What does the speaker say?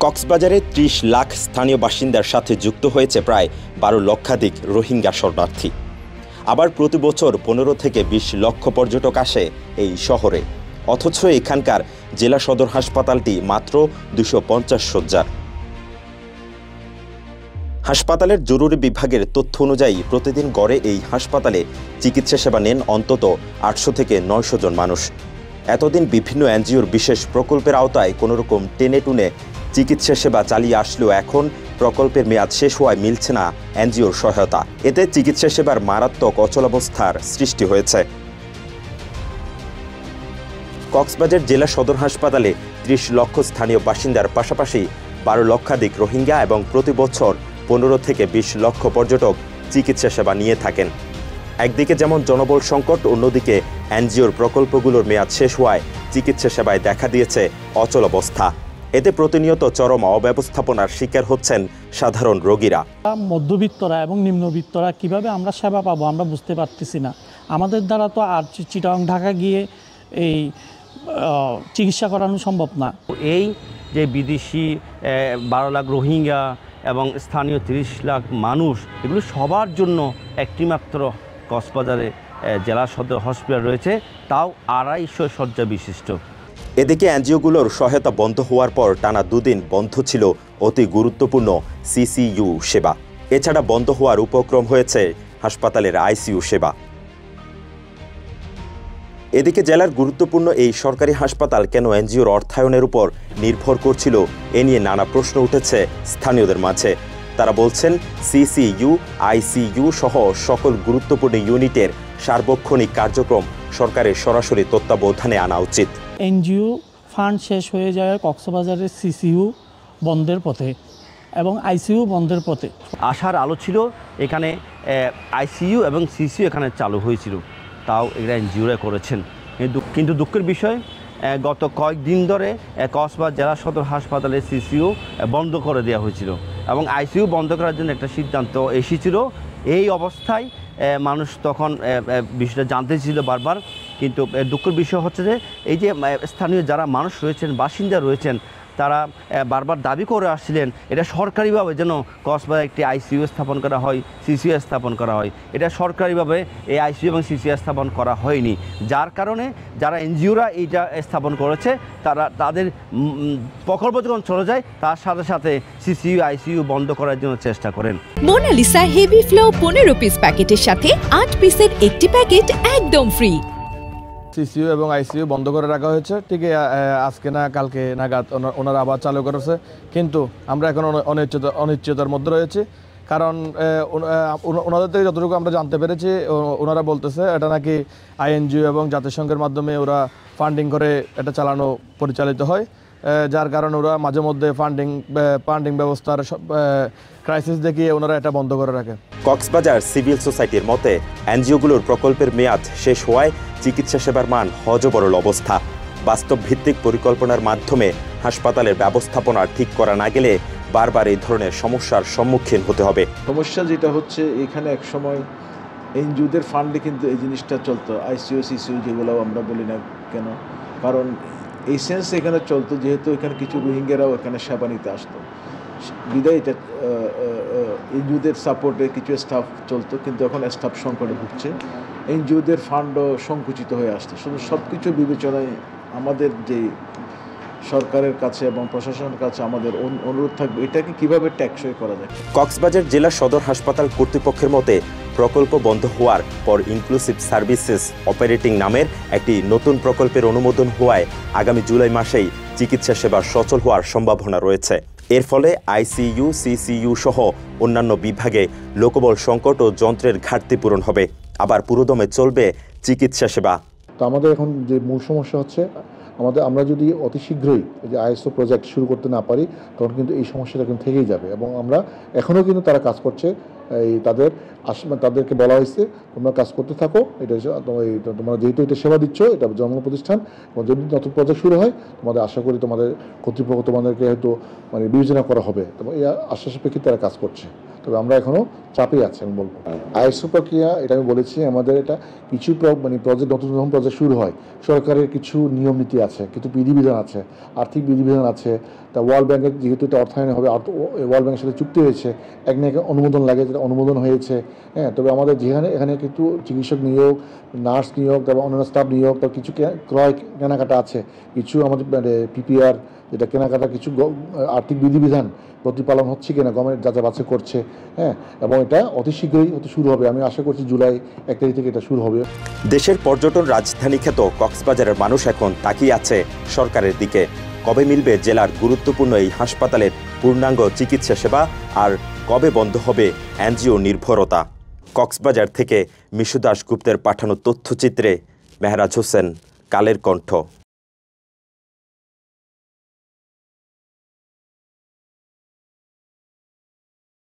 কক্সবাজারে ৩০ লাখ স্থানীয় বাসিন্দার সাথে যুক্ত হয়েছে প্রায় ১২ লক্ষাধিক রোহিঙ্গা শরণার্থী। আবার প্রতি বছর ১৫ থেকে ২০ লক্ষ পর্যটক আসে এই শহরে, অথচ এখানকার জেলা সদর হাসপাতালটি মাত্র ২৫০ শয্যার। হাসপাতালের জরুরি বিভাগের তথ্য অনুযায়ী প্রতিদিন গড়ে এই হাসপাতালে চিকিৎসা সেবা নেন অন্তত ৮০০ থেকে ৯০০ জন মানুষ। এতদিন বিভিন্ন এনজিওর বিশেষ প্রকল্পের আওতায় কোনোরকম টেনে টুনে চিকিৎসা সেবা চালিয়ে আসলেও এখন প্রকল্পের মেয়াদ শেষ হওয়ায় মিলছে না এনজিওর সহায়তা। এতে চিকিৎসা সেবার মারাত্মক অচলাবস্থার সৃষ্টি হয়েছে। কক্সবাজার জেলা সদর হাসপাতালে ৩০ লক্ষ স্থানীয় বাসিন্দার পাশাপাশি ১২ লক্ষাধিক রোহিঙ্গা এবং প্রতি বছর ১৫ থেকে ২০ লক্ষ পর্যটক চিকিৎসা সেবা নিয়ে থাকেন। একদিকে যেমন জনবল সংকট, অন্যদিকে এনজিওর প্রকল্পগুলোর মেয়াদ শেষ হওয়ায় চিকিৎসা সেবায় দেখা দিয়েছে অচলাবস্থা। এতে প্রতিনিয়ত চরম অব্যবস্থাপনার শিকার হচ্ছেন সাধারণ রোগীরা। মধ্যবিত্তরা এবং নিম্নবিত্তরা কিভাবে আমরা সেবা পাবো আমরা বুঝতে পারতেছি না। আমাদের দ্বারা তো আর চিটাগাং ঢাকা গিয়ে এই চিকিৎসা করানো সম্ভব না। এই যে বিদেশি ১২ লাখ রোহিঙ্গা এবং স্থানীয় ৩০ লাখ মানুষ, এগুলো সবার জন্য একটি মাত্র কক্সবাজারে জেলা সদর হসপিটাল রয়েছে, তাও ২৫০ শয্যা বিশিষ্ট। এদিকে এনজিওগুলোর সহায়তা বন্ধ হওয়ার পর টানা দুদিন বন্ধ ছিল অতি গুরুত্বপূর্ণ সিসিইউ সেবা। এছাড়া বন্ধ হওয়ার উপক্রম হয়েছে হাসপাতালের আইসিইউ সেবা। এদিকে জেলার গুরুত্বপূর্ণ এই সরকারি হাসপাতাল কেন এনজিওর অর্থায়নের উপর নির্ভর করছিল, এ নিয়ে নানা প্রশ্ন উঠেছে স্থানীয়দের মাঝে। তারা বলছেন, সিসিইউ, আইসিইউ সহ সকল গুরুত্বপূর্ণ ইউনিটের সার্বক্ষণিক কার্যক্রম সরকারের সরাসরি তত্ত্বাবধানে আনা উচিত। এনজিও ফান্ড শেষ হয়ে যায় কক্সবাজারের সিসিইউ বন্ধের পথে এবং আইসিইউ বন্ধের পথে। আশার আলো ছিল, এখানে আইসিইউ এবং সিসিইউ এখানে চালু হয়েছিল, তাও এরা এনজিওরা করেছেন। কিন্তু দুঃখের বিষয়, গত কয়েকদিন ধরে কক্সবাজার জেলা সদর হাসপাতালে সিসিইউ বন্ধ করে দেওয়া হয়েছিল এবং আইসিইউ বন্ধ করার জন্য একটা সিদ্ধান্ত এসেছিল। এই অবস্থায় মানুষ তখন বিষয়টা জানতে ছিল বারবার। কিন্তু দুঃখের বিষয় হচ্ছে যে এই যে স্থানীয় যারা মানুষ রয়েছেন, বাসিন্দা রয়েছেন, তারা বারবার দাবি করে আসছিলেন এটা সরকারিভাবে যেন কক্সবাজারে একটি আইসিইউ স্থাপন করা হয়, সিসিইউ স্থাপন করা হয়। এটা সরকারিভাবে এই আইসিইউ এবং সিসিইউ স্থাপন করা হয়নি, যার কারণে যারা এনজিওরা এইটা স্থাপন করেছে তাদের প্রকল্প যখন চলে যায় তার সাথে সাথে সিসিইউ আইসিইউ বন্ধ করার জন্য চেষ্টা করেন। মোনালিসা হেভি ফ্লো ১৫ পিস প্যাকেটের সাথে ৮ পিসের একটি প্যাকেট একদম ফ্রি। সিসিইউ এবং আইসিইউ বন্ধ করে রাখা হয়েছে, ঠিক আজকে না কালকে নাগাদ ওনারা আবার চালু করেছে। কিন্তু আমরা এখন অনিশ্চয়তার মধ্যে রয়েছে, কারণ ওনাদের থেকে যতটুকু আমরা জানতে পেরেছি, ওনারা বলতেছে এটা নাকি আইএনজিও এবং জাতিসংঘের মাধ্যমে ওরা ফান্ডিং করে এটা পরিচালিত হয়, যার কারণে ওরা মাঝে মধ্যে ফান্ডিং ব্যবস্থার ক্রাইসিস দেখিয়ে ওনারা এটা বন্ধ করে রাখে। কক্সবাজার সিভিল সোসাইটির মতে এনজিওগুলোর প্রকল্পের মেয়াদ শেষ হওয়ায় চিকিৎসা সেবার মান হযবরল অবস্থা। বাস্তব ভিত্তিক পরিকল্পনার মাধ্যমে হাসপাতালের ব্যবস্থাপনা ঠিক করা না গেলে বারবার এই ধরনের সমস্যার সম্মুখীন হতে হবে। সমস্যা যেটা হচ্ছে, এখানে এক সময় এনজিওদের ফান্ডে কিন্তু এই জিনিসটা চলতো, আইসিইউ সিসিইউ যেগুলো আমরা বলি না কেন, কারণ এই সেন্স এখানে চলতো, যেহেতু এখানে কিছু রোহিঙ্গারাও এখানে সেবা নিতে আসতো, বিদায় এটা এনজিওদের সাপোর্টে কিছু স্টাফ চলতো। কিন্তু এখন স্টাফ সংকটে ভুগছে, এনজিওদের ফান্ডও সংকুচিত হয়ে আসছে। শুধু সব কিছু বিবেচনায় আমাদের যে সরকারের কাছে এবং প্রশাসনের কাছে আমাদের অনুরোধ থাকবে, এটাকে কিভাবে টেকসই করা যায়। কক্সবাজার জেলা সদর হাসপাতাল কর্তৃপক্ষের মতে প্রকল্প বন্ধ হওয়ার পর ইনক্লুসিভ সার্ভিসেস অপারেটিং নামের একটি নতুন প্রকল্পের অনুমোদন হওয়ায় আগামী জুলাই মাসেই চিকিৎসা সেবা সচল হওয়ার সম্ভাবনা রয়েছে। এর ফলে আইসিইউ, সিসিইউ সহ অন্যান্য বিভাগে লোকবল সংকট ও যন্ত্রের ঘাটতি পূরণ হবে, আবার পুরোদমে চলবে চিকিৎসা সেবা। তো আমাদের এখন যে মূল সমস্যা হচ্ছে, আমরা যদি অতি শীঘ্রই যে আইএসও প্রজেক্ট শুরু করতে না পারি, তখন কিন্তু এই সমস্যাটা কিন্তু থেকেই যাবে। এবং আমরা এখনও কিন্তু তারা কাজ করছে, তাদেরকে বলা হয়েছে তোমরা কাজ করতে থাকো, এটা তোমরা যেহেতু এটা সেবা দিচ্ছ, এটা জনগণ প্রতিষ্ঠান, যদি নতুন প্রজেক্ট শুরু হয় তোমাদের আশা করি তোমাদের কর্তৃপক্ষ তোমাদেরকে হয়তো বিবেচনা করা হবে, তবে এই আশ্বাসের প্রেক্ষিতে তারা কাজ করছে। তবে আমরা এখনও চাপে আছি আমি বলবো। আইএসও প্রক্রিয়া এটা আমি বলেছি, আমাদের এটা কিছু প্রজেক্ট নতুন প্রজেক্ট শুরু হয়, সরকারের কিছু নিয়ম নীতি আছে, কিছু বিধিবিধান আছে, আর্থিক বিধিবিধান আছে। তা ওয়ার্ল্ড ব্যাংকের যেহেতু এটা অর্থায়নে হবে, ওয়ার্ল্ড ব্যাংকের সাথে চুক্তি হয়েছে, এক না এক অনুমোদন লাগে, যেটা অনুমোদন হয়েছে। হ্যাঁ, তবে আমাদের এখানে কিন্তু চিকিৎসক নিয়োগ, নার্স নিয়োগ, তারপর অন্যান্য স্টাফ নিয়োগ, তার কিছু ক্রয় কেনাকাটা আছে, কিছু আমাদের পিপিআর যেটা কেনাকাটা, কিছু আর্থিক বিধিবিধান প্রতিপালন হচ্ছে কিনা গভর্নমেন্ট যাচাই বাছাই করছে। হ্যাঁ, এবং এটা অতি শীঘ্রই শুরু হবে, আমি আশা করছি জুলাই 1 তারিখ থেকে এটা শুরু হবে। দেশের পর্যটন রাজধানী খ্যাত কক্সবাজারের মানুষ এখন তাকিয়ে আছে সরকারের দিকে। কবে মিলবে জেলার গুরুত্বপূর্ণ এই হাসপাতালের পূর্ণাঙ্গ চিকিৎসা সেবা, আর কবে বন্ধ হবে এনজিও নির্ভরতা? কক্সবাজার থেকে মিশু দাশগুপ্তের পাঠানো তথ্যচিত্রে মেহরাজ হোসেন, কালের কণ্ঠ।